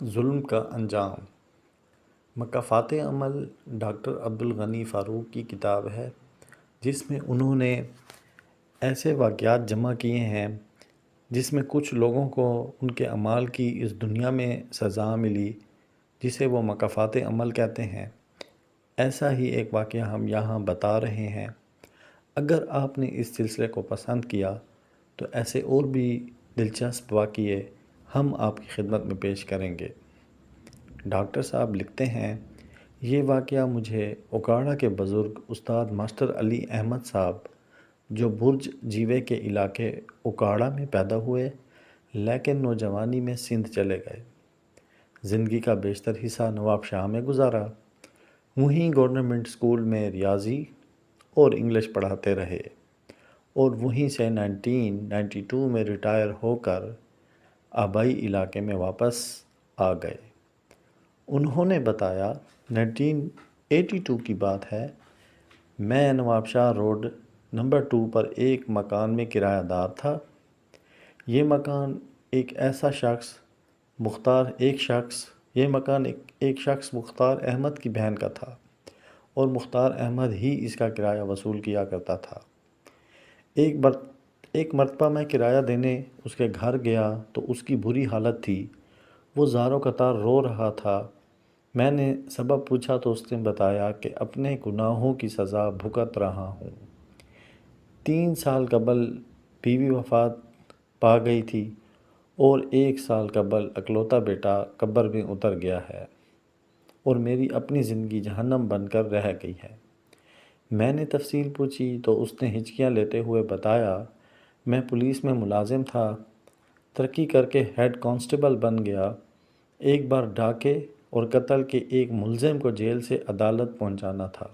ظلم کا انجام۔ مکافات عمل ڈاکٹر عبدالغنی فاروق کی کتاب ہے، جس میں انہوں نے ایسے واقعات جمع کیے ہیں جس میں کچھ لوگوں کو ان کے اعمال کی اس دنیا میں سزا ملی، جسے وہ مکافات عمل کہتے ہیں۔ ایسا ہی ایک واقعہ ہم یہاں بتا رہے ہیں۔ اگر آپ نے اس سلسلے کو پسند کیا تو ایسے اور بھی دلچسپ واقعے ہم آپ کی خدمت میں پیش کریں گے۔ ڈاکٹر صاحب لکھتے ہیں، یہ واقعہ مجھے اکاڑا کے بزرگ استاد ماسٹر علی احمد صاحب، جو برج جیوے کے علاقے اکاڑا میں پیدا ہوئے لیکن نوجوانی میں سندھ چلے گئے، زندگی کا بیشتر حصہ نواب شاہ میں گزارا، وہیں گورنمنٹ اسکول میں ریاضی اور انگلش پڑھاتے رہے اور وہیں سے 1992 میں ریٹائر ہو کر آبائی علاقے میں واپس آ گئے۔ انہوں نے بتایا، 1982 کی بات ہے، میں نواب شاہ روڈ نمبر 2 پر ایک مکان میں کرایہ دار تھا۔ یہ مکان ایک شخص مختار احمد کی بہن کا تھا اور مختار احمد ہی اس کا کرایہ وصول کیا کرتا تھا۔ ایک مرتبہ میں کرایہ دینے اس کے گھر گیا تو اس کی بری حالت تھی، وہ زاروں قطار رو رہا تھا۔ میں نے سبب پوچھا تو اس نے بتایا کہ اپنے گناہوں کی سزا بھگت رہا ہوں۔ 3 سال قبل بیوی وفات پا گئی تھی اور 1 سال قبل اکلوتا بیٹا قبر میں اتر گیا ہے اور میری اپنی زندگی جہنم بن کر رہ گئی ہے۔ میں نے تفصیل پوچھی تو اس نے ہچکیاں لیتے ہوئے بتایا، میں پولیس میں ملازم تھا، ترقی کر کے ہیڈ کانسٹیبل بن گیا۔ ایک بار ڈاکے اور قتل کے ایک ملزم کو جیل سے عدالت پہنچانا تھا۔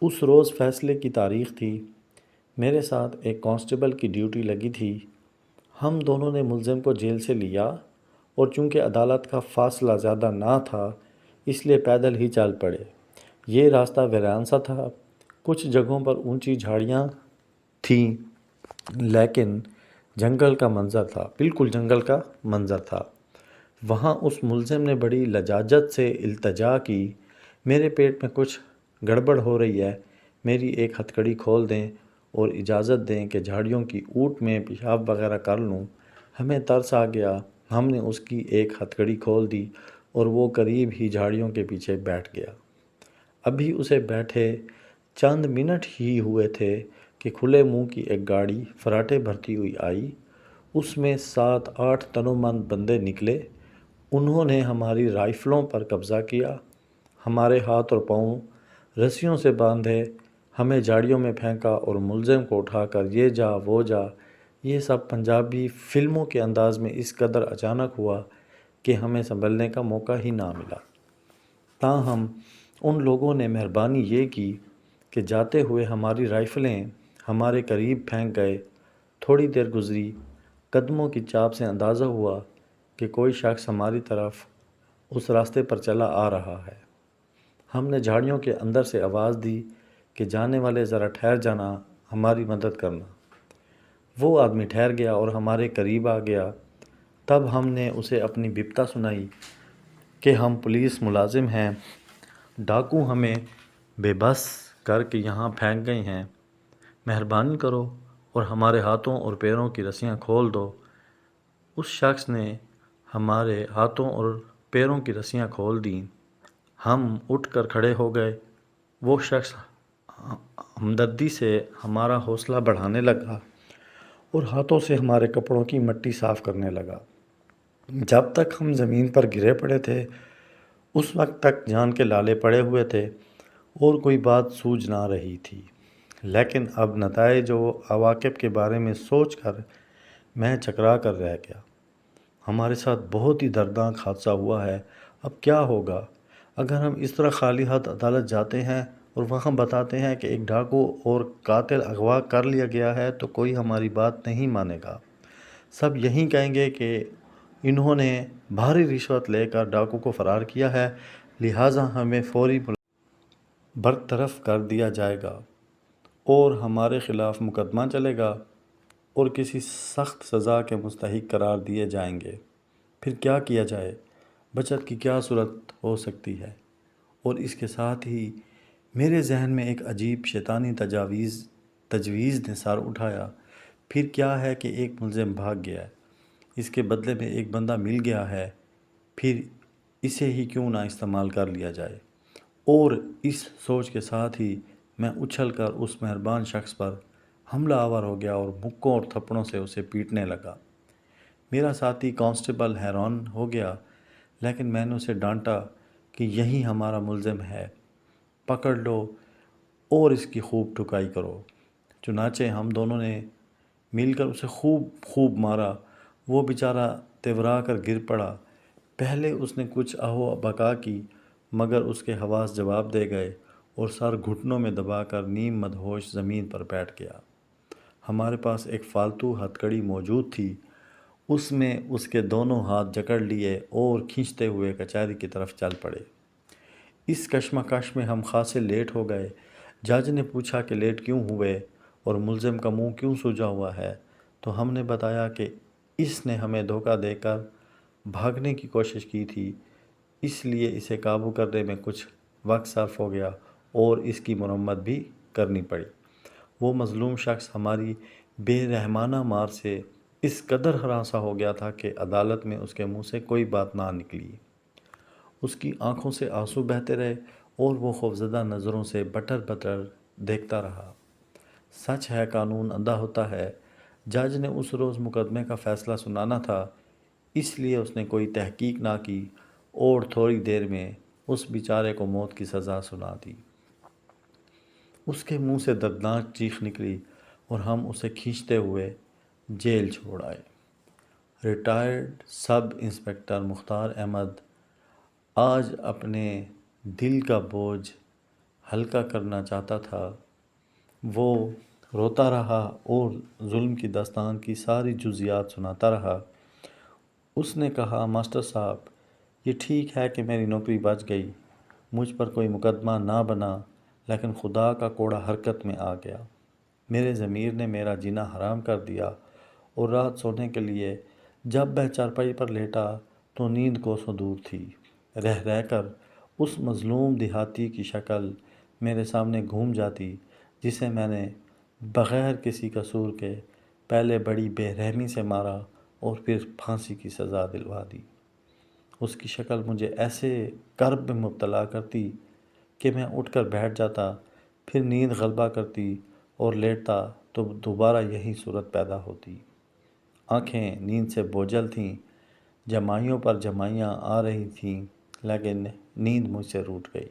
اس روز فیصلے کی تاریخ تھی۔ میرے ساتھ ایک کانسٹیبل کی ڈیوٹی لگی تھی۔ ہم دونوں نے ملزم کو جیل سے لیا اور چونکہ عدالت کا فاصلہ زیادہ نہ تھا اس لیے پیدل ہی چل پڑے۔ یہ راستہ ویران سا تھا، کچھ جگہوں پر اونچی جھاڑیاں تھیں لیکن جنگل کا منظر تھا، بالکل جنگل کا منظر تھا۔ وہاں اس ملزم نے بڑی لجاجت سے التجا کی، میرے پیٹ میں کچھ گڑبڑ ہو رہی ہے، میری ایک ہتھکڑی کھول دیں اور اجازت دیں کہ جھاڑیوں کی اوٹ میں پیشاب وغیرہ کر لوں۔ ہمیں ترس آ گیا، ہم نے اس کی ایک ہتھکڑی کھول دی اور وہ قریب ہی جھاڑیوں کے پیچھے بیٹھ گیا۔ ابھی اسے بیٹھے چند منٹ ہی ہوئے تھے کہ کھلے منہ کی ایک گاڑی فراٹے بھرتی ہوئی آئی۔ اس میں 7-8 تنومند بندے نکلے۔ انہوں نے ہماری رائفلوں پر قبضہ کیا، ہمارے ہاتھ اور پاؤں رسیوں سے باندھے، ہمیں جھاڑیوں میں پھینکا اور ملزم کو اٹھا کر یہ جا وہ جا۔ یہ سب پنجابی فلموں کے انداز میں اس قدر اچانک ہوا کہ ہمیں سنبھلنے کا موقع ہی نہ ملا۔ تاہم ان لوگوں نے مہربانی یہ کی کہ جاتے ہوئے ہماری رائفلیں ہمارے قریب پھینک گئے۔ تھوڑی دیر گزری، قدموں کی چاپ سے اندازہ ہوا کہ کوئی شخص ہماری طرف اس راستے پر چلا آ رہا ہے۔ ہم نے جھاڑیوں کے اندر سے آواز دی کہ جانے والے ذرا ٹھہر جانا، ہماری مدد کرنا۔ وہ آدمی ٹھہر گیا اور ہمارے قریب آ گیا۔ تب ہم نے اسے اپنی بپتا سنائی کہ ہم پولیس ملازم ہیں، ڈاکو ہمیں بے بس کر کے یہاں پھینک گئے ہیں، مہربانی کرو اور ہمارے ہاتھوں اور پیروں کی رسیاں کھول دو۔ اس شخص نے ہمارے ہاتھوں اور پیروں کی رسیاں کھول دیں۔ ہم اٹھ کر کھڑے ہو گئے۔ وہ شخص ہمدردی سے ہمارا حوصلہ بڑھانے لگا اور ہاتھوں سے ہمارے کپڑوں کی مٹی صاف کرنے لگا۔ جب تک ہم زمین پر گرے پڑے تھے اس وقت تک جان کے لالے پڑے ہوئے تھے اور کوئی بات سوجھ نہ رہی تھی، لیکن اب نتائج و عواقب کے بارے میں سوچ کر میں چکرا کر رہ گیا۔ ہمارے ساتھ بہت ہی دردناک حادثہ ہوا ہے۔ اب کیا ہوگا اگر ہم اس طرح خالی ہاتھ عدالت جاتے ہیں اور وہاں بتاتے ہیں کہ ایک ڈاکو اور قاتل اغوا کر لیا گیا ہے تو کوئی ہماری بات نہیں مانے گا۔ سب یہی کہیں گے کہ انہوں نے بھاری رشوت لے کر ڈاکو کو فرار کیا ہے، لہٰذا ہمیں فوری برطرف کر دیا جائے گا اور ہمارے خلاف مقدمہ چلے گا اور کسی سخت سزا کے مستحق قرار دیے جائیں گے۔ پھر کیا کیا جائے؟ بچت کی کیا صورت ہو سکتی ہے؟ اور اس کے ساتھ ہی میرے ذہن میں ایک عجیب شیطانی تجویز نے سر اٹھایا، پھر کیا ہے کہ ایک ملزم بھاگ گیا ہے، اس کے بدلے میں ایک بندہ مل گیا ہے، پھر اسے ہی کیوں نہ استعمال کر لیا جائے؟ اور اس سوچ کے ساتھ ہی میں اچھل کر اس مہربان شخص پر حملہ آور ہو گیا اور مکوں اور تھپڑوں سے اسے پیٹنے لگا۔ میرا ساتھی کانسٹیبل حیران ہو گیا، لیکن میں نے اسے ڈانٹا کہ یہی ہمارا ملزم ہے، پکڑ لو اور اس کی خوب ٹھکائی کرو۔ چنانچہ ہم دونوں نے مل کر اسے خوب خوب مارا۔ وہ بیچارہ تورا کر گر پڑا۔ پہلے اس نے کچھ آہو بکا کی، مگر اس کے حواس جواب دے گئے اور سر گھٹنوں میں دبا کر نیم مدہوش زمین پر بیٹھ گیا۔ ہمارے پاس ایک فالتو ہتھ کڑی موجود تھی، اس میں اس کے دونوں ہاتھ جکڑ لیے اور کھینچتے ہوئے کچہری کی طرف چل پڑے۔ اس کشمکش میں ہم خاصے لیٹ ہو گئے۔ جج نے پوچھا کہ لیٹ کیوں ہوئے اور ملزم کا منہ کیوں سوجا ہوا ہے، تو ہم نے بتایا کہ اس نے ہمیں دھوکہ دے کر بھاگنے کی کوشش کی تھی، اس لیے اسے قابو کرنے میں کچھ وقت صرف ہو گیا اور اس کی مرمت بھی کرنی پڑی۔ وہ مظلوم شخص ہماری بے رحمانہ مار سے اس قدر ہراساں ہو گیا تھا کہ عدالت میں اس کے منہ سے کوئی بات نہ نکلی۔ اس کی آنکھوں سے آنسو بہتے رہے اور وہ خوفزدہ نظروں سے بٹر بٹر دیکھتا رہا۔ سچ ہے، قانون اندھا ہوتا ہے۔ جج نے اس روز مقدمے کا فیصلہ سنانا تھا، اس لیے اس نے کوئی تحقیق نہ کی اور تھوڑی دیر میں اس بیچارے کو موت کی سزا سنا دی۔ اس کے منہ سے دردناک چیخ نکلی اور ہم اسے کھینچتے ہوئے جیل چھوڑ آئے۔ ریٹائرڈ سب انسپکٹر مختار احمد آج اپنے دل کا بوجھ ہلکا کرنا چاہتا تھا۔ وہ روتا رہا اور ظلم کی داستان کی ساری جزیات سناتا رہا۔ اس نے کہا، ماسٹر صاحب، یہ ٹھیک ہے کہ میری نوکری بچ گئی، مجھ پر کوئی مقدمہ نہ بنا، لیکن خدا کا کوڑا حرکت میں آ گیا۔ میرے ضمیر نے میرا جینا حرام کر دیا اور رات سونے کے لیے جب میں چارپائی پر لیٹا تو نیند کوسوں دور تھی۔ رہ رہ کر اس مظلوم دیہاتی کی شکل میرے سامنے گھوم جاتی جسے میں نے بغیر کسی قصور کے پہلے بڑی بے رحمی سے مارا اور پھر پھانسی کی سزا دلوا دی۔ اس کی شکل مجھے ایسے کرب میں مبتلا کرتی کہ میں اٹھ کر بیٹھ جاتا، پھر نیند غلبہ کرتی اور لیٹتا تو دوبارہ یہی صورت پیدا ہوتی۔ آنکھیں نیند سے بوجھل تھیں، جمائیوں پر جمائیاں آ رہی تھیں، لیکن نیند مجھ سے روٹ گئی۔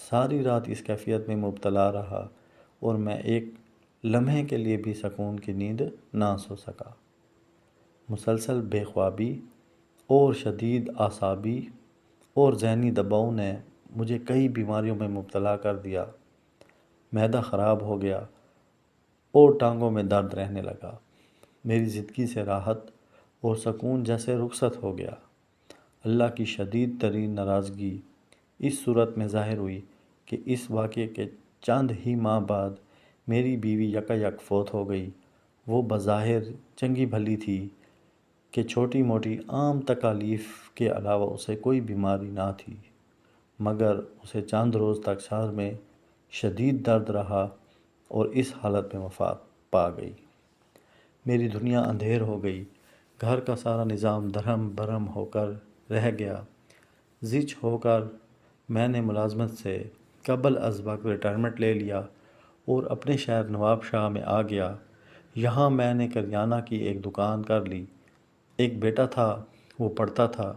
ساری رات اس کیفیت میں مبتلا رہا اور میں ایک لمحے کے لیے بھی سکون کی نیند نہ سو سکا۔ مسلسل بے خوابی اور شدید اعصابی اور ذہنی دباؤ نے مجھے کئی بیماریوں میں مبتلا کر دیا۔ معدہ خراب ہو گیا اور ٹانگوں میں درد رہنے لگا۔ میری زندگی سے راحت اور سکون جیسے رخصت ہو گیا۔ اللہ کی شدید ترین ناراضگی اس صورت میں ظاہر ہوئی کہ اس واقعے کے چند ہی ماہ بعد میری بیوی یکا یک فوت ہو گئی۔ وہ بظاہر چنگی بھلی تھی کہ چھوٹی موٹی عام تکالیف کے علاوہ اسے کوئی بیماری نہ تھی، مگر اسے چند روز تک سر میں شدید درد رہا اور اس حالت میں وفات پا گئی۔ میری دنیا اندھیر ہو گئی، گھر کا سارا نظام دھرم برہم ہو کر رہ گیا۔ زچ ہو کر میں نے ملازمت سے قبل از وقت ریٹائرمنٹ لے لیا اور اپنے شہر نواب شاہ میں آ گیا۔ یہاں میں نے کریانہ کی ایک دکان کر لی۔ ایک بیٹا تھا، وہ پڑھتا تھا،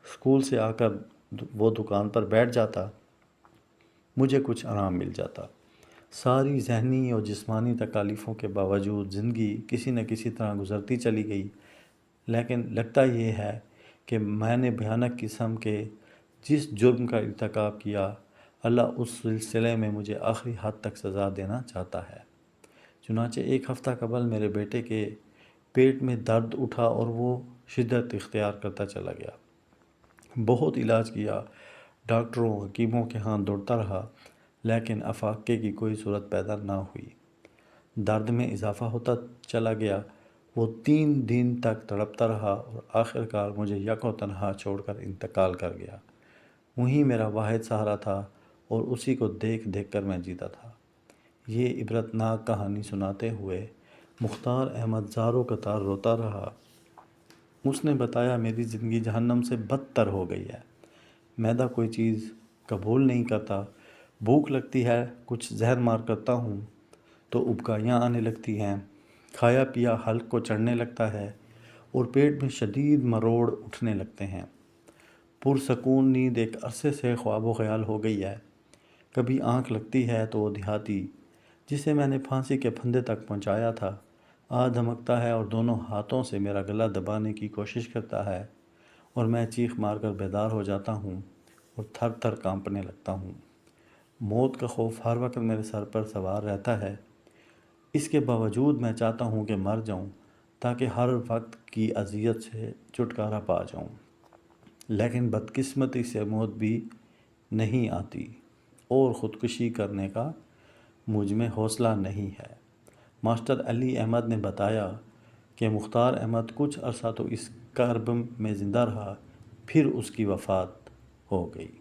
اسکول سے آ کر وہ دکان پر بیٹھ جاتا، مجھے کچھ آرام مل جاتا۔ ساری ذہنی اور جسمانی تکالیفوں کے باوجود زندگی کسی نہ کسی طرح گزرتی چلی گئی، لیکن لگتا یہ ہے کہ میں نے بھیانک قسم کے جس جرم کا ارتکاب کیا، اللہ اس سلسلے میں مجھے آخری حد تک سزا دینا چاہتا ہے۔ چنانچہ ایک ہفتہ قبل میرے بیٹے کے پیٹ میں درد اٹھا اور وہ شدت اختیار کرتا چلا گیا۔ بہت علاج کیا، ڈاکٹروں حکیموں کے ہاں دوڑتا رہا، لیکن افاقے کی کوئی صورت پیدا نہ ہوئی۔ درد میں اضافہ ہوتا چلا گیا وہ 3 دن تک تڑپتا رہا اور آخر کار مجھے یک و تنہا چھوڑ کر انتقال کر گیا۔ وہی میرا واحد سہارا تھا اور اسی کو دیکھ دیکھ کر میں جیتا تھا۔ یہ عبرتناک کہانی سناتے ہوئے مختار احمد زاروں قطار روتا رہا۔ اس نے بتایا، میری زندگی جہنم سے بدتر ہو گئی ہے۔ معدہ کوئی چیز قبول نہیں کرتا، بھوک لگتی ہے، کچھ زہر مار کرتا ہوں تو ابکائیاں آنے لگتی ہیں، کھایا پیا حلق کو چڑھنے لگتا ہے اور پیٹ میں شدید مروڑ اٹھنے لگتے ہیں۔ پرسکون نیند ایک عرصے سے خواب و خیال ہو گئی ہے۔ کبھی آنکھ لگتی ہے تو وہ دیہاتی جسے میں نے پھانسی کے پھندے تک پہنچایا تھا آج دھمکتا ہے اور دونوں ہاتھوں سے میرا گلا دبانے کی کوشش کرتا ہے اور میں چیخ مار کر بیدار ہو جاتا ہوں اور تھر تھر کانپنے لگتا ہوں۔ موت کا خوف ہر وقت میرے سر پر سوار رہتا ہے۔ اس کے باوجود میں چاہتا ہوں کہ مر جاؤں تاکہ ہر وقت کی اذیت سے چھٹکارا پا جاؤں، لیکن بدقسمتی سے موت بھی نہیں آتی اور خودکشی کرنے کا مجھ میں حوصلہ نہیں ہے۔ ماسٹر علی احمد نے بتایا کہ مختار احمد کچھ عرصہ تو اس کرب میں زندہ رہا، پھر اس کی وفات ہو گئی۔